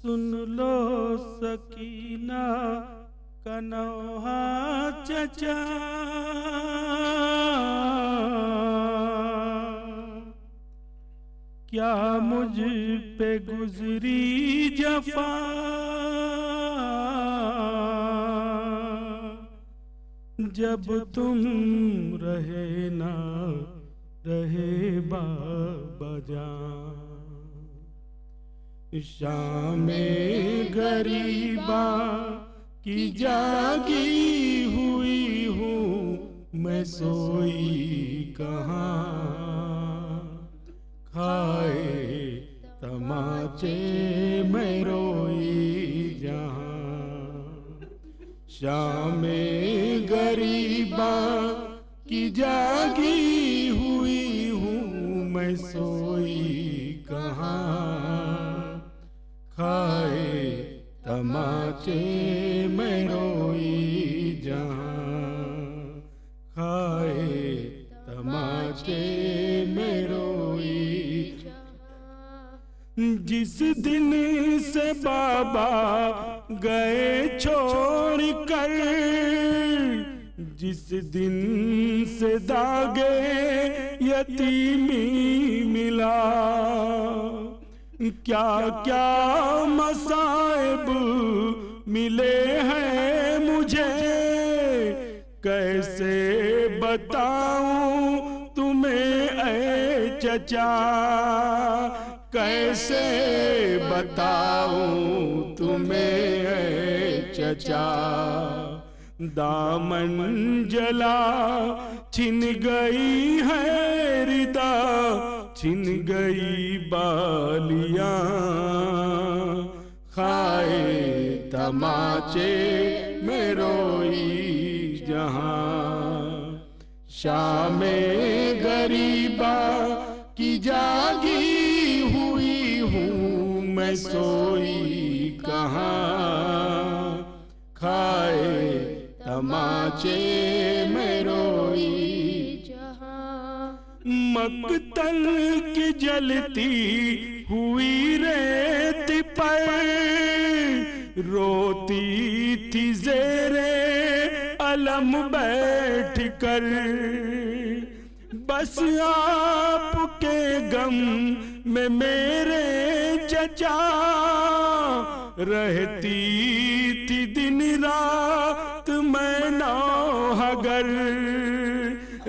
सुन लो सकीना का नौहा चचा, क्या मुझ पे गुजरी जफा, जब तुम रहे ना रहे बाबा जान। शामे गरीबा की जागी हुई हूँ, मैं सोई कहाँ, खाए तमाचे मैं रोई जहाँ। शामे गरीबा की जागी हुई हूँ, मैं सोई कहाँ, खाए तमाचे मैं रोई जहाँ, खाए तमाचे मैं रोई जहाँ। जिस दिन से बाबा गए छोड़ कर, जिस दिन से दागे यतीमी मिला, क्या क्या मसाइब मिले हैं मुझे, कैसे बताऊं तुम्हें ऐ चचा, कैसे बताऊं तुम्हें ऐ चचा। दामन जला छिन गई है रिदा, छिन गई बालियां, खाए तमाचे में रोई जहां। शामे गरीबा की जागी हुई हूँ, मैं सोई कहाँ, खाए तमाचे में रोई जहाँ। मक्तल की जलती हुई रेत पर रोती थी ज़ेरे अलम बैठ कर, बस आपके गम में मेरे चचा रहती थी दिन रात मैं नौहगर,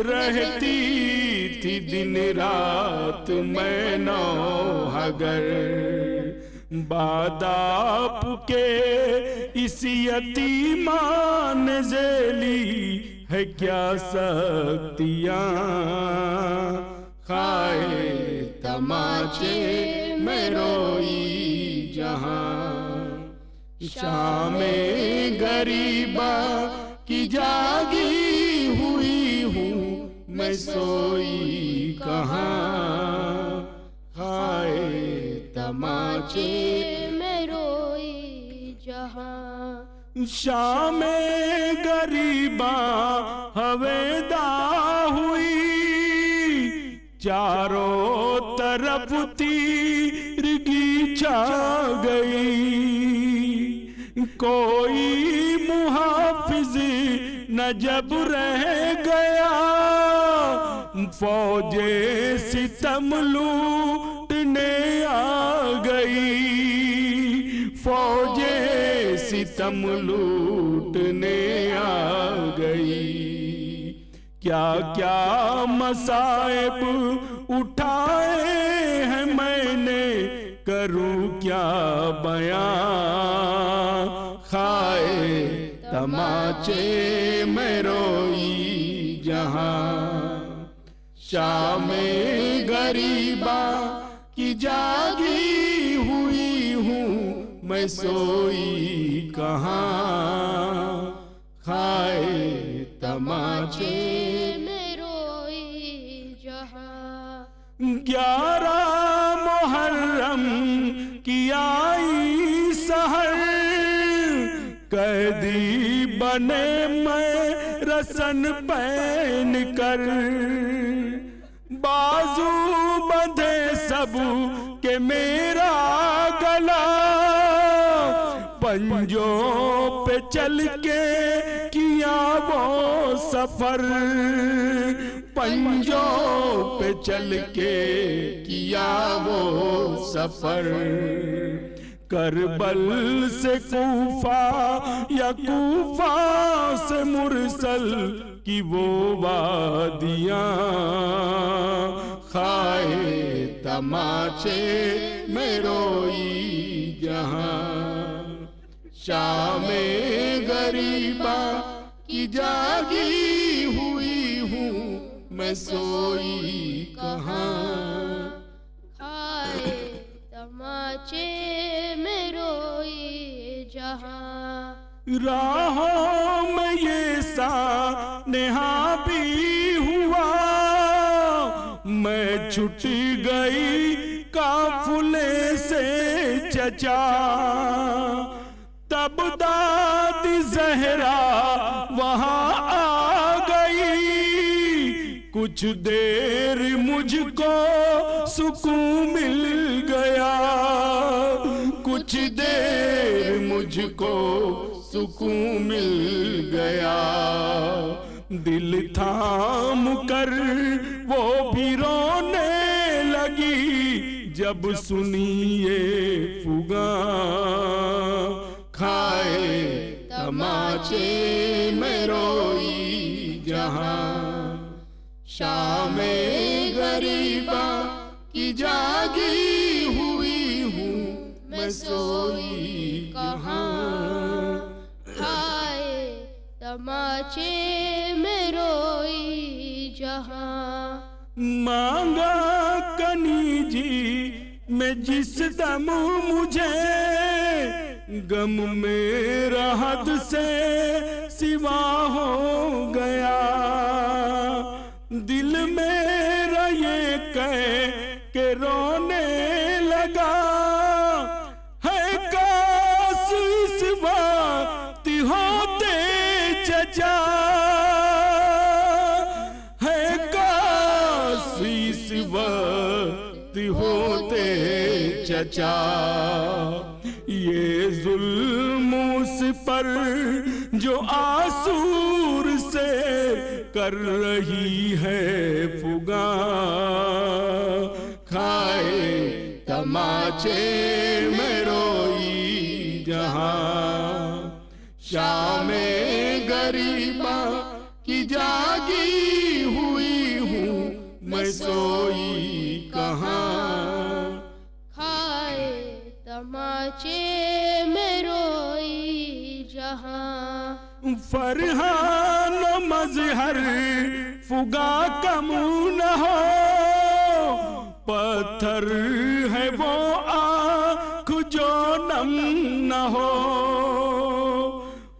रहती थी दिन रात मैं नौहगर। बादाप के इस यतीमान ज़ेली है क्या सख्तियाँ, खाए तमाचे में रोई जहाँ। शामे गरीबा की जागी हुई हूँ, मैं सोई कहाँ, खाए तमाचे में रोई जहाँ। शामे गरीबा हवेदा हुई, चारों तरफ तीरगी छा गई, कोई मुहाफिज न जब रह गया, फौजे सितम लूटने आ गई, फौजे सितम लूटने आ गई। क्या क्या मसाइब उठाए हैं मैंने, करूं क्या बयां, खाए तमाचे में रोई जहां। शामे गरीबा की जागी हुई हूँ, मैं सोई कहाँ, खाए तमाचे में रोई जहाँ। 11 मुहर्रम की आई सहर, कैदी बने मैं रसन पहन कर, बाजू बंधे सब के मेरा गला, पंजों पे चल के किया वो सफर, पंजों पे चल के किया वो सफर। करबल से कूफा या कूफा से मुरसल की वो वादियां, खाए तमाचे में रोई जहां। शामे गरीबा की जागी हुई हूँ मैं सोई कहाँ, खाए तमाचे में रोई जहां। राहों में ये सानेहा भी हुआ, मैं छूट गई काफिले से चचा। तब दादी जहरा वहां आ गई, कुछ देर मुझको सुकून मिल गया, कुछ देर मुझको सुकून मिल गया। दिल थाम कर वो भी रोने लगी जब सुनी ये फुगा, खाए तमाचे में रोई जहां। शामे गरीबा की जागी हुई हूँ मैं सोई कहाँ, खाए तमाचे में रोई जहां। मांगा कनीजी में जिस दम मुझे, गम मेरा हद से सिवा हो गया। दिल मेरा ये कह के रोने लगा, है काश इस वक्त होते चचा, है काश इस वक्त होते चचा। ये जुल्म उस पर जो आसूर से कर रही है फुगा, खाए तमाचे में रोई जहां। शामे गरीबा की जागी हुई हूँ मैं सोई कहाँ, खाए तमाचे में रोई जहां। फरहान मजहर फुगा कम न हो, पत्थर है वो आँख जो नम न हो।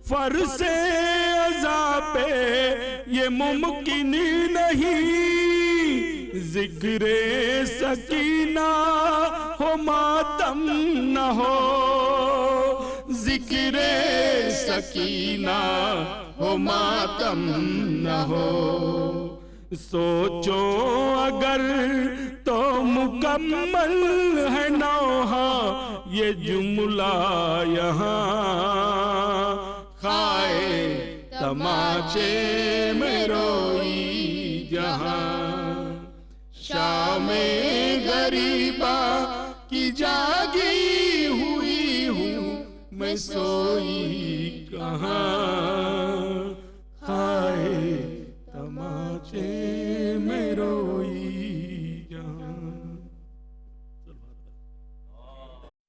फर से अज़ा पे ये मुमकिन नहीं, जिक्रे सकीना हो मातम न हो, जिक्रे सकीना हो मातम न हो। सोचो अगर तो मुकम्मल है नौहा ये जुमला यहाँ, खाए तमाचे में रोई जहां। शामे गरीबा की जागी हुई हूँ मैं सोई कहाँ, खाए तमाचे में रोई